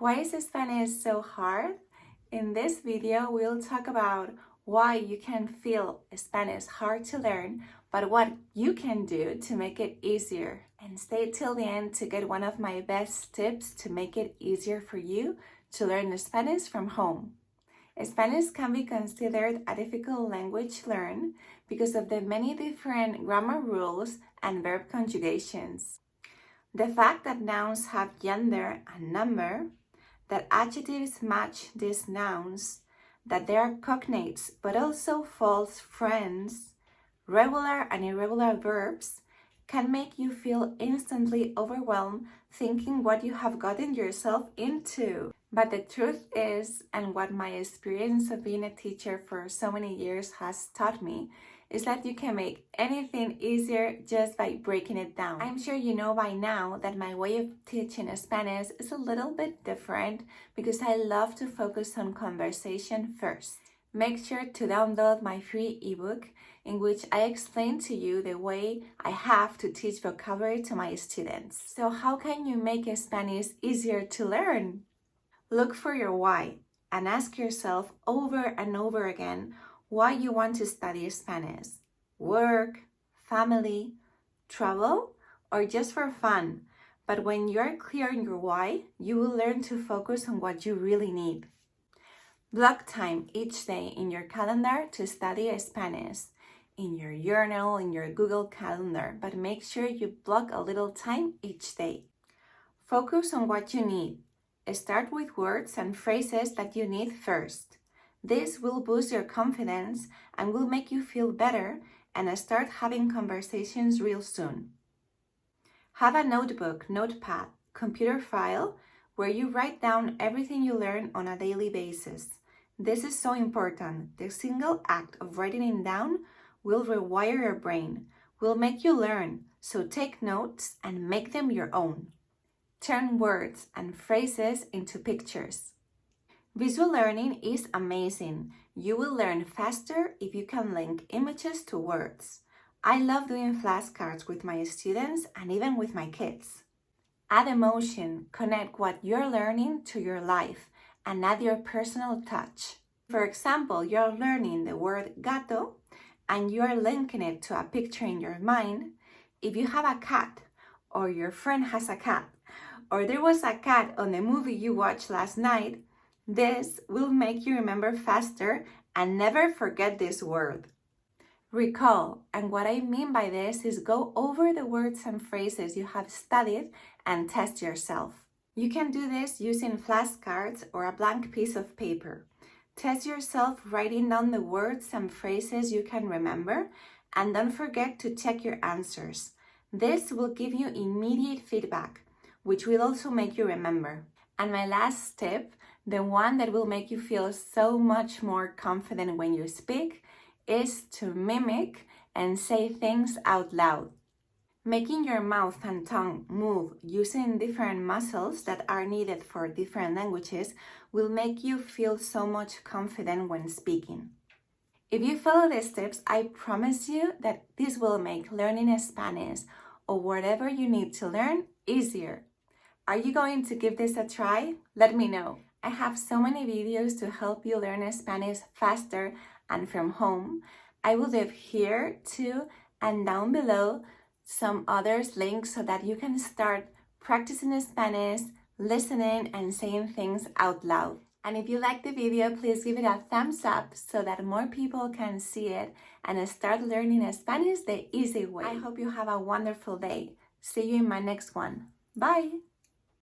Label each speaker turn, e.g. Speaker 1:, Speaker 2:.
Speaker 1: Why is Spanish so hard? In this video, we'll talk about why you can feel Spanish hard to learn, but what you can do to make it easier. And stay till the end to get one of my best tips to make it easier for you to learn Spanish from home. Spanish can be considered a difficult language to learn because of the many different grammar rules and verb conjugations. The fact that nouns have gender and number, that adjectives match these nouns, that they are cognates but also false friends, regular and irregular verbs, can make you feel instantly overwhelmed thinking what you have gotten yourself into. But the truth is, and what my experience of being a teacher for so many years has taught me, is that you can make anything easier just by breaking it down. I'm sure you know by now that my way of teaching Spanish is a little bit different because I love to focus on conversation first. Make sure to download my free ebook in which I explain to you the way I have to teach vocabulary to my students. So how can you make Spanish easier to learn? Look for your why and ask yourself over and over again why you want to study Spanish. Work, family, travel, or just for fun. But when you're clear on your why, you will learn to focus on what you really need. Block time each day in your calendar to study Spanish, in your journal, in your Google Calendar, but make sure you block a little time each day. Focus on what you need. Start with words and phrases that you need first. This will boost your confidence and will make you feel better and start having conversations real soon. Have a notebook, notepad, computer file where you write down everything you learn on a daily basis. This is so important. The single act of writing it down will rewire your brain, will make you learn, so take notes and make them your own. Turn words and phrases into pictures. Visual learning is amazing. You will learn faster if you can link images to words. I love doing flashcards with my students and even with my kids. Add emotion, connect what you're learning to your life, and add your personal touch. For example, you're learning the word gato and you're linking it to a picture in your mind. If you have a cat, or your friend has a cat, or there was a cat on the movie you watched last night, this will make you remember faster and never forget this word. Recall, and what I mean by this is go over the words and phrases you have studied and test yourself. You can do this using flashcards or a blank piece of paper. Test yourself writing down the words and phrases you can remember, and don't forget to check your answers. This will give you immediate feedback, which will also make you remember. And my last tip, the one that will make you feel so much more confident when you speak, is to mimic and say things out loud. Making your mouth and tongue move using different muscles that are needed for different languages will make you feel so much confident when speaking. If you follow these tips, I promise you that this will make learning Spanish or whatever you need to learn easier. Are you going to give this a try? Let me know. I have so many videos to help you learn Spanish faster and from home. I will leave here too and down below some others links so that you can start practicing Spanish, listening and saying things out loud. And if you like the video, please give it a thumbs up so that more people can see it and start learning Spanish the easy way. I hope you have a wonderful day. See you in my next one. Bye!